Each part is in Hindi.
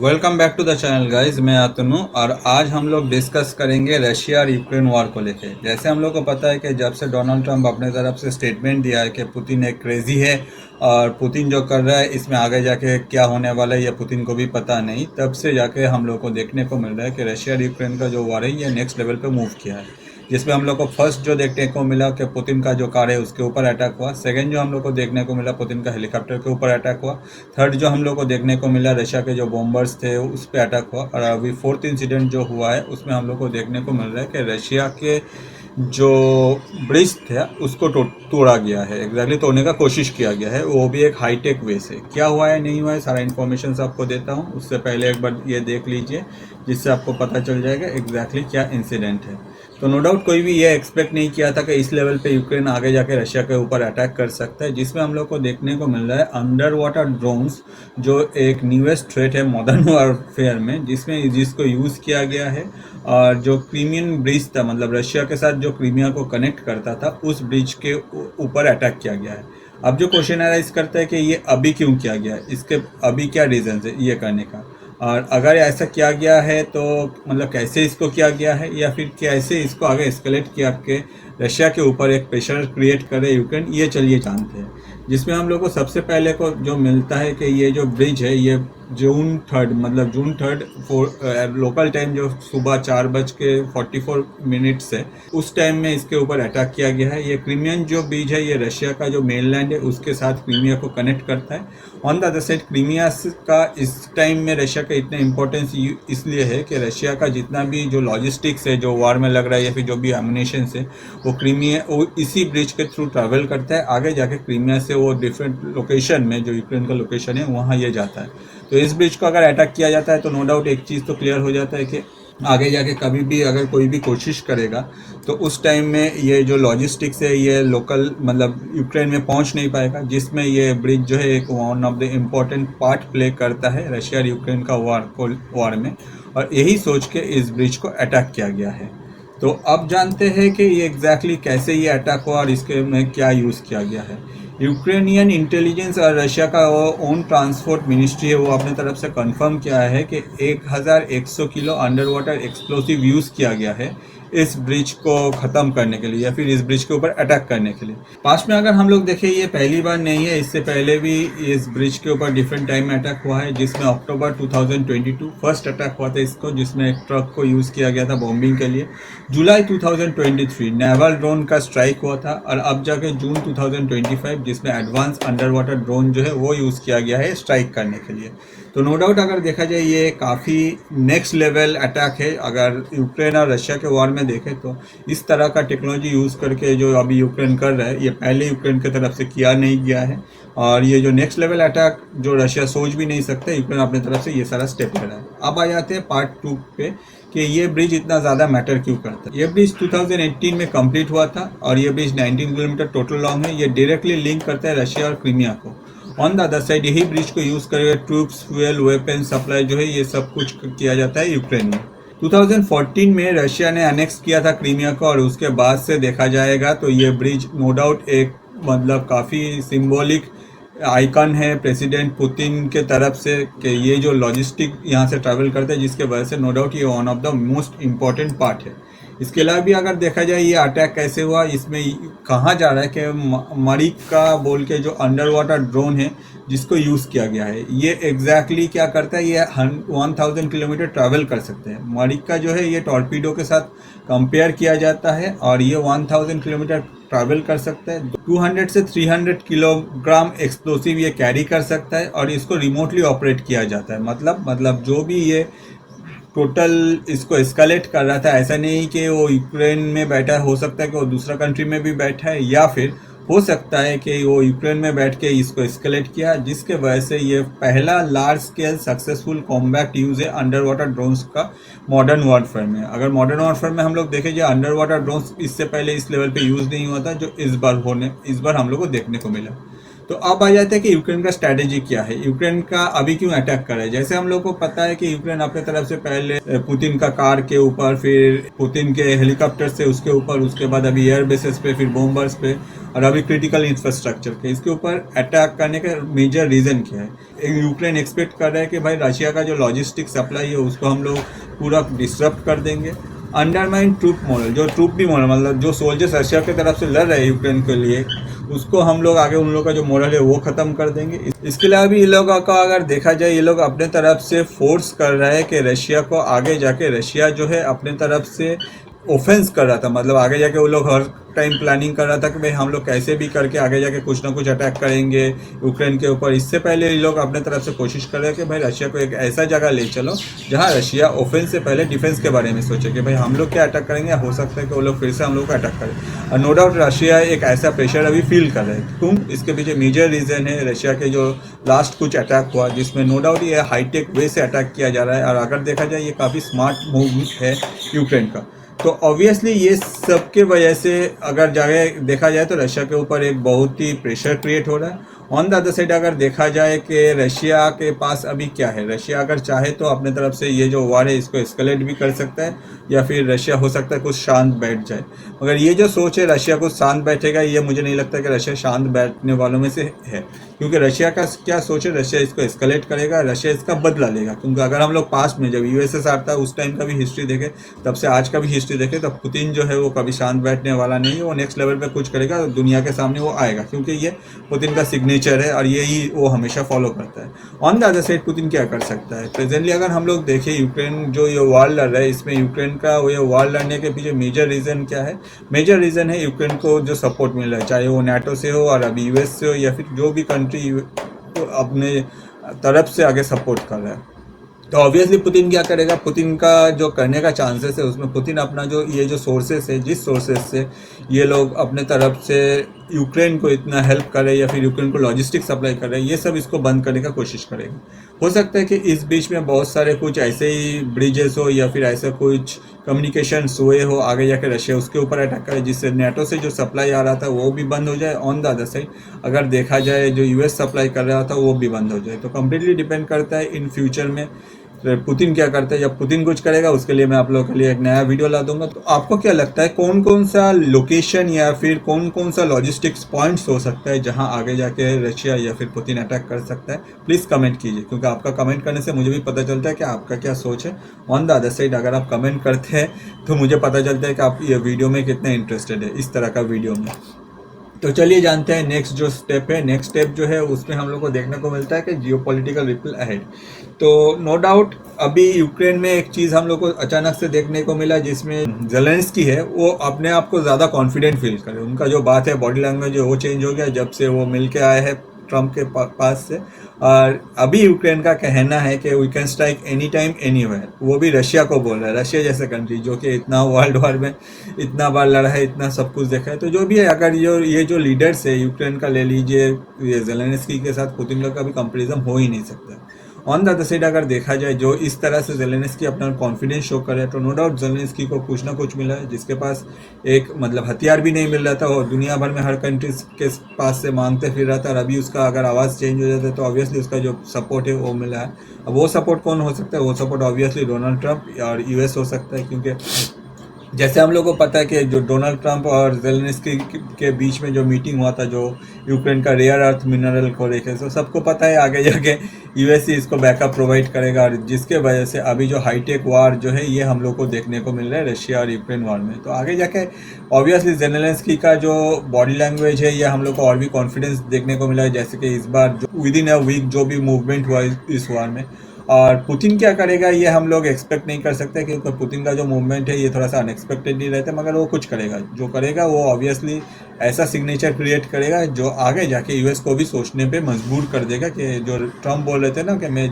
Welcome back to the channel guys. मैं अतनु और आज हम लोग डिस्कस करेंगे रशिया और यूक्रेन वॉर को लेके। जैसे हम लोग को पता है कि जब से डोनाल्ड ट्रंप अपने तरफ से स्टेटमेंट दिया है कि पुतिन एक क्रेजी है और पुतिन जो कर रहा है इसमें आगे जाके क्या होने वाला है ये पुतिन को भी पता नहीं, तब से जाके हम लोग को देखने को मिल रहा है कि रशिया और यूक्रेन का जो वॉर है ये नेक्स्ट लेवल पे मूव किया है। जिसमें हम लोग को फर्स्ट जो देखने को मिला कि पुतिन का जो कार है उसके ऊपर अटैक हुआ। सेकंड जो हम लोग को देखने को मिला पुतिन का हेलीकॉप्टर के ऊपर अटैक हुआ। थर्ड जो हम लोग को देखने को मिला रशिया के जो बॉम्बर्स थे उस पर अटैक हुआ। और अभी फोर्थ इंसिडेंट जो हुआ है उसमें हम लोग को देखने को मिल रहा है कि रशिया के जो ब्रिज थे उसको तोड़ा गया है, एग्जैक्टली तोड़ने का कोशिश किया गया है, वो भी एक हाईटेक वे से। क्या हुआ है नहीं हुआ है सारा इन्फॉर्मेशन आपको देता हूँ, उससे पहले एक बार ये देख लीजिए जिससे आपको पता चल जाएगा एग्जैक्टली क्या इंसिडेंट है। तो नो डाउट कोई भी ये एक्सपेक्ट नहीं किया था कि इस लेवल पे यूक्रेन आगे जाके रशिया के ऊपर अटैक कर सकता है। जिसमें हम लोग को देखने को मिल रहा है अंडर वाटर ड्रोन्स, जो एक न्यूएस्ट थ्रेट है मॉडर्न वॉरफेयर में, जिसको यूज़ किया गया है। और जो क्रीमियन ब्रिज था, मतलब रशिया के साथ जो क्रीमिया को कनेक्ट करता था, उस ब्रिज के ऊपर अटैक किया गया है। अब जो क्वेश्चन अराइज करता है कि ये अभी क्यों किया गया है, इसके अभी क्या रीज़न है ये करने का, और अगर ऐसा किया गया है तो मतलब कैसे इसको किया गया है, या फिर कैसे इसको आगे एस्केलेट किया के रशिया के ऊपर एक प्रेशर क्रिएट करे यूक्रेन, ये चलिए जानते हैं। जिसमें हम लोग को सबसे पहले को जो मिलता है कि ये जो ब्रिज है ये जून 3 लोकल टाइम जो सुबह 4:44 है उस टाइम में इसके ऊपर अटैक किया गया है। ये क्रीमियन जो ब्रिज है ये रशिया का जो मेनलैंड है उसके साथ क्रीमिया को कनेक्ट करता है। On the other side Crimea का इस टाइम में रशिया का इतना इंपॉर्टेंस इसलिए है कि रशिया का जितना भी जो लॉजिस्टिक्स है जो वॉर में लग रहा है या फिर जो भी एमुनेशन है वो इसी ब्रिज के थ्रू ट्रैवल करता है। आगे जाके क्रीमिया से वो डिफरेंट लोकेशन में जो यूक्रेन का लोकेशन है वहाँ ये जाता है। तो इस ब्रिज को अगर अटैक किया जाता है तो नो डाउट एक चीज़ तो क्लियर हो जाता है कि आगे जाके कभी भी अगर कोई भी कोशिश करेगा तो उस टाइम में ये जो लॉजिस्टिक्स है ये लोकल मतलब यूक्रेन में पहुंच नहीं पाएगा। जिसमें ये ब्रिज जो है एक one of the important part play करता है रशिया और यूक्रेन का वॉर में, और यही सोच के इस ब्रिज को अटैक किया गया है। तो अब जानते हैं कि ये एग्जैक्टली कैसे ये अटैक हुआ और इसके में क्या यूज़ किया गया है। यूक्रेनियन इंटेलिजेंस और रशिया का वो ओन ट्रांसपोर्ट मिनिस्ट्री है वो अपने तरफ से कंफर्म किया है कि 1100 kilo under water explosive use किया गया है इस ब्रिज को ख़त्म करने के लिए या फिर इस ब्रिज के ऊपर अटैक करने के लिए। पास्ट में अगर हम लोग देखें ये पहली बार नहीं है, इससे पहले भी इस ब्रिज के ऊपर डिफरेंट टाइम में अटैक हुआ है। जिसमें अक्टूबर 2022 फर्स्ट अटैक हुआ था इसको, जिसमें एक ट्रक को यूज़ किया गया था बॉम्बिंग के लिए। जुलाई 2023 नेवल ड्रोन का स्ट्राइक हुआ था, और अब जाके जून 2025 जिसमें एडवांस अंडर वाटर ड्रोन जो है वो यूज़ किया गया है स्ट्राइक करने के लिए। तो नो डाउट अगर देखा जाए ये काफ़ी नेक्स्ट लेवल अटैक है। अगर यूक्रेन और रशिया के वॉर में देखें तो इस तरह का टेक्नोलॉजी यूज़ करके जो अभी यूक्रेन कर रहा है ये पहले यूक्रेन की तरफ से किया नहीं गया है। और ये जो नेक्स्ट लेवल अटैक जो रशिया सोच भी नहीं सकता, यूक्रेन अपनी तरफ से ये सारा स्टेप ले रहा है। अब आ जाते हैं पार्ट 2 पे कि ये ब्रिज इतना ज़्यादा मैटर क्यों करता है। ये ब्रिज 2018 में कंप्लीट हुआ था और ये ब्रिज 19 किलोमीटर टोटल लॉन्ग है। ये डायरेक्टली लिंक करता है रशिया और क्रीमिया को। ऑन द अदर साइड यही ब्रिज को यूज़ करके ट्रूप्स, फ्यूल, वेपन सप्लाई जो है ये सब कुछ किया जाता है यूक्रेन में। 2014 में रशिया ने अनेक्स किया था क्रीमिया को, और उसके बाद से देखा जाएगा तो ये ब्रिज नो डाउट एक मतलब काफ़ी सिंबॉलिक आइकन है प्रेसिडेंट पुतिन के तरफ से कि ये जो लॉजिस्टिक यहाँ से ट्रैवल करते हैं जिसके वजह से नो डाउट ये one of the most important part है। इसके अलावा भी अगर देखा जाए ये अटैक कैसे हुआ, इसमें कहा जा रहा है कि मरिक का बोल के जो अंडर वाटर ड्रोन है जिसको यूज़ किया गया है ये एग्जैक्टली क्या करता है, ये 1000 किलोमीटर ट्रैवल कर सकते हैं। मरिक का जो है ये टॉर्पीडो के साथ कंपेयर किया जाता है और ये 1000 किलोमीटर ट्रैवल कर सकता है। 200 से 300 किलोग्राम एक्सप्लोसिव ये कैरी कर सकता है और इसको रिमोटली ऑपरेट किया जाता है। मतलब जो भी ये टोटल इसको एस्केलेट कर रहा था, ऐसा नहीं कि वो यूक्रेन में बैठा है, हो सकता है कि वो दूसरा कंट्री में भी बैठा है, या फिर हो सकता है कि वो यूक्रेन में बैठ के इसको एस्केलेट किया, जिसके वजह से ये पहला large scale successful combat use है अंडर वाटर ड्रोन्स का मॉडर्न वॉरफेयर में। अगर मॉडर्न वॉरफेयर में हम लोग देखें जो अंडर वाटर ड्रोन्स इससे पहले इस लेवल पे यूज़ नहीं हुआ था जो इस बार हम लोग को देखने को मिला। तो अब आ जाते हैं कि यूक्रेन का स्ट्रैटेजी क्या है, यूक्रेन का अभी क्यों अटैक कर रहा है। जैसे हम लोग को पता है कि यूक्रेन अपने तरफ से पहले पुतिन का कार के ऊपर, फिर पुतिन के हेलीकॉप्टर से उसके ऊपर, उसके बाद अभी एयर बेसिस पे, फिर बॉम्बर्स पे, और अभी क्रिटिकल इंफ्रास्ट्रक्चर के इसके ऊपर अटैक करने का मेजर रीजन क्या है। यूक्रेन एक्सपेक्ट कर रहा है कि भाई रशिया का जो लॉजिस्टिक सप्लाई है उसको हम लोग पूरा डिस्टर्ब कर देंगे। अंडरमाइन ट्रूप मॉडल, जो ट्रूप भी मॉडल, मतलब जो सोल्जर्स रशिया की तरफ से लड़ रहे हैं यूक्रेन के लिए, उसको हम लोग आगे उन लोग का जो मॉडल है वो ख़त्म कर देंगे। इसके अलावा भी ये लोग का अगर देखा जाए, ये लोग अपने तरफ से फोर्स कर रहा है कि रशिया को आगे जाके, रशिया जो है अपने तरफ से ऑफेंस कर रहा था, मतलब आगे जाके वो लोग हर टाइम प्लानिंग कर रहा था कि भाई हम लोग कैसे भी करके आगे जाके कुछ ना कुछ अटैक करेंगे यूक्रेन के ऊपर। इससे पहले ये लोग अपने तरफ से कोशिश कर रहे हैं कि भाई रशिया को एक ऐसा जगह ले चलो जहां रशिया ऑफेंस से पहले डिफेंस के बारे में सोचे कि भाई हम लोग क्या अटैक करेंगे, हो सकता है कि वो लोग फिर से हम लोग को अटैक करें। और नो डाउट रशिया एक ऐसा प्रेशर अभी फील कर रहे हैं। क्यों? इसके पीछे मेजर रीज़न है रशिया के जो लास्ट कुछ अटैक हुआ, जिसमें नो डाउट ये हाईटेक वे से अटैक किया जा रहा है, और अगर देखा जाए ये काफ़ी स्मार्ट मूव है यूक्रेन का। तो ऑब्वियसली ये सब के वजह से अगर जाके देखा जाए तो रशिया के ऊपर एक बहुत ही प्रेशर क्रिएट हो रहा है। ऑन द अदर साइड अगर देखा जाए कि रशिया के पास अभी क्या है, रशिया अगर चाहे तो अपने तरफ से ये जो वार है इसको एस्केलेट भी कर सकता है, या फिर रशिया हो सकता है कुछ शांत बैठ जाए। मगर ये जो सोच है रशिया कुछ शांत बैठेगा, ये मुझे नहीं लगता कि रशिया शांत बैठने वालों में से है। क्योंकि रशिया का क्या सोच है, रशिया इसको एस्केलेट करेगा, रशिया इसका बदला लेगा। क्योंकि अगर हम लोग पास्ट में जब यूएसएसआर था उस टाइम का भी हिस्ट्री देखें, तब से आज का भी हिस्ट्री देखें, तो पुतिन जो है वो कभी शांत बैठने वाला नहीं है। वो नेक्स्ट लेवल पे कुछ करेगा, दुनिया के सामने वो आएगा, क्योंकि ये पुतिन का सिग्नेचर है और यही वो हमेशा फॉलो करता है। On the other side Putin क्या कर सकता है प्रेजेंटली, अगर हम लोग देखें यूक्रेन जो ये वार लड़ रहा है, इसमें यूक्रेन का ये वार लड़ने के पीछे मेजर रीज़न क्या है। मेजर रीज़न है यूक्रेन को जो सपोर्ट मिल रहा है, चाहे वो नाटो से हो और अभी यूएस से हो, या फिर जो भी कंट्री अपने तरफ से आगे सपोर्ट कर रहा है। तो ऑब्वियसली पुतिन क्या करेगा, पुतिन का जो करने का चांसेस है उसमें पुतिन अपना जो ये जो सोर्सेस है, जिस सोर्सेस से ये लोग अपने तरफ से यूक्रेन को इतना हेल्प कर रहे हैं या फिर यूक्रेन को लॉजिस्टिक सप्लाई कर रहे हैं, ये सब इसको बंद करने का कोशिश करेगा। हो सकता है कि इस बीच में बहुत सारे कुछ ऐसे ही ब्रिजेस हो या फिर ऐसा कुछ कम्युनिकेशन हुए हो, आगे जाकर रशिया उसके ऊपर अटैक करे, जिससे नेटो से जो सप्लाई आ रहा था वो भी बंद हो जाए। ऑन द अदर साइड अगर देखा जाए जो यूएस सप्लाई कर रहा था वो भी बंद हो जाए। तो कम्प्लीटली डिपेंड करता है इन फ्यूचर में पुतिन क्या करता है। जब पुतिन कुछ करेगा उसके लिए मैं आप लोगों के लिए एक नया वीडियो ला दूंगा। तो आपको क्या लगता है कौन कौन सा लोकेशन या फिर कौन कौन सा लॉजिस्टिक्स पॉइंट्स हो सकता है जहां आगे जाके रशिया या फिर पुतिन अटैक कर सकता है? प्लीज़ कमेंट कीजिए, क्योंकि आपका कमेंट करने से मुझे भी पता चलता है कि आपका क्या सोच है। ऑन द अदर साइड अगर आप कमेंट करते हैं तो मुझे पता चलता है कि आप ये वीडियो में कितने इंटरेस्टेड है, इस तरह का वीडियो में। तो चलिए जानते हैं नेक्स्ट जो स्टेप है। नेक्स्ट स्टेप जो है उसमें हम लोग को देखने को मिलता है कि जियोपॉलिटिकल रिपल अहेड। तो नो डाउट अभी यूक्रेन में एक चीज़ हम लोग को अचानक से देखने को मिला, जिसमें ज़ेलेंस्की है वो अपने आप को ज़्यादा कॉन्फिडेंट फील करे। उनका जो बात है, बॉडी लैंग्वेज है, वो चेंज हो गया जब से वो मिल के आए हैं ट्रम्प के पास से। और अभी यूक्रेन का कहना है कि we can strike any time anywhere. वो भी रशिया को बोल रहा है, रशिया जैसे कंट्री जो कि इतना वर्ल्ड वॉर में इतना बार लड़ा है, इतना सब कुछ देखा है। तो जो भी है, अगर ये जो लीडर्स है यूक्रेन का ले लीजिए, ये ज़ेलेंस्की के साथ पुतिन का कभी कंपेरिजन हो ही नहीं सकता। ऑन द अदर साइड अगर देखा जाए जो इस तरह से ज़ेलेंस्की अपना कॉन्फिडेंस शो करे, तो नो डाउट ज़ेलेंस्की को कुछ ना कुछ मिला है, जिसके पास एक मतलब हथियार भी नहीं मिल रहा था और दुनिया भर में हर कंट्रीज के पास से मांगते फिर रहा था। और अभी उसका अगर आवाज़ चेंज हो जाता है तो ऑब्वियसली उसका जो सपोर्ट है वो मिला है। अब वो सपोर्ट कौन हो सकता है? वो सपोर्ट ऑब्वियसली डोनाल्ड ट्रंप और यूएस हो सकता है, क्योंकि जैसे हम लोग को पता है कि जो डोनाल्ड ट्रंप और ज़ेलेंस्की के बीच में जो मीटिंग हुआ था, जो यूक्रेन का रेयर अर्थ मिनरल को लेकर, तो सबको पता है आगे जाके यूएस ही इसको बैकअप प्रोवाइड करेगा, और जिसके वजह से अभी जो हाईटेक वार जो है ये हम लोग को देखने को मिल रहा है रशिया और यूक्रेन वार में। तो आगे जाके ऑब्वियसली ज़ेलेंस्की का जो बॉडी लैंग्वेज है ये हम लोग को और भी कॉन्फिडेंस देखने को मिला है, जैसे कि इस बार जो विद इन अ वीक जो भी मूवमेंट हुआ इस वार में। और पुतिन क्या करेगा ये हम लोग एक्सपेक्ट नहीं कर सकते, क्योंकि पुतिन का जो मूवमेंट है ये थोड़ा सा अनएक्सपेक्टेड ही रहता है। मगर वो कुछ करेगा, जो करेगा वो ऑब्वियसली ऐसा सिग्नेचर क्रिएट करेगा जो आगे जाके यूएस को भी सोचने पे मजबूर कर देगा। कि जो ट्रम्प बोल रहे थे ना कि मैं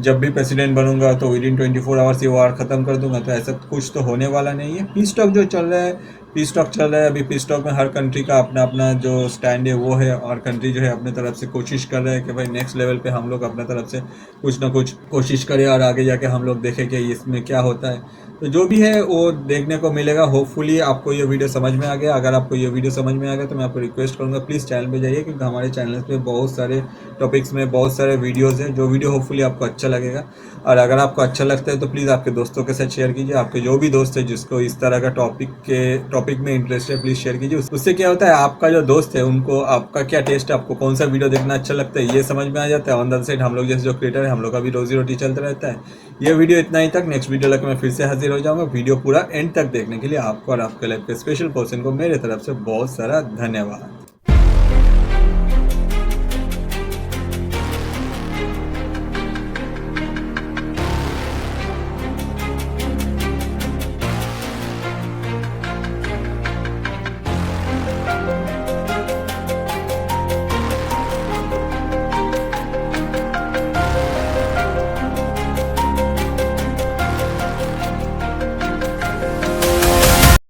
जब भी प्रेसिडेंट बनूंगा तो विद इन 24 आवर्स ये वार ख़त्म कर दूंगा, तो ऐसा कुछ तो होने वाला नहीं है। पीस टॉक जो चल रहा है, पीस टॉक चल रहा है अभी। पीस टॉक में हर कंट्री का अपना अपना जो स्टैंड है वो है, और कंट्री जो है अपने तरफ से कोशिश कर रहे हैं कि भाई नेक्स्ट लेवल पे हम लोग अपने तरफ से कुछ ना कुछ कोशिश करें और आगे जाके हम लोग देखें कि इसमें क्या होता है। तो जो भी है वो देखने को मिलेगा। होपफुली आपको ये वीडियो समझ में आ गया। अगर आपको ये वीडियो समझ में आ गया तो मैं आपको रिक्वेस्ट करूँगा प्लीज़ चैनल पे जाइए, क्योंकि हमारे चैनल पे बहुत सारे टॉपिक्स में बहुत सारे वीडियोज़ हैं, जो वीडियो होपफुली आपको अच्छा लगेगा। और अगर आपको अच्छा लगता है तो प्लीज़ आपके दोस्तों के साथ शेयर कीजिए। आपके जो भी दोस्त है जिसको इस तरह का टॉपिक में इंटरेस्ट है प्लीज़ शेयर कीजिए। उससे क्या होता है, आपका जो दोस्त है उनको आपका क्या टेस्ट है, आपको कौन सा वीडियो देखना अच्छा लगता है ये समझ में आ जाता है। ऑन द साइड हम लोग जैसे जो क्रिएटर है हम लोग का भी रोजी रोटी चलता रहता है। ये वीडियो इतना ही तक। नेक्स्ट वीडियो लेकर मैं फिर से हाजिर हो जाऊंगा। वीडियो पूरा एंड तक देखने के लिए आपको और आपके लाइफ के स्पेशल पर्सन को मेरे तरफ से बहुत सारा धन्यवाद।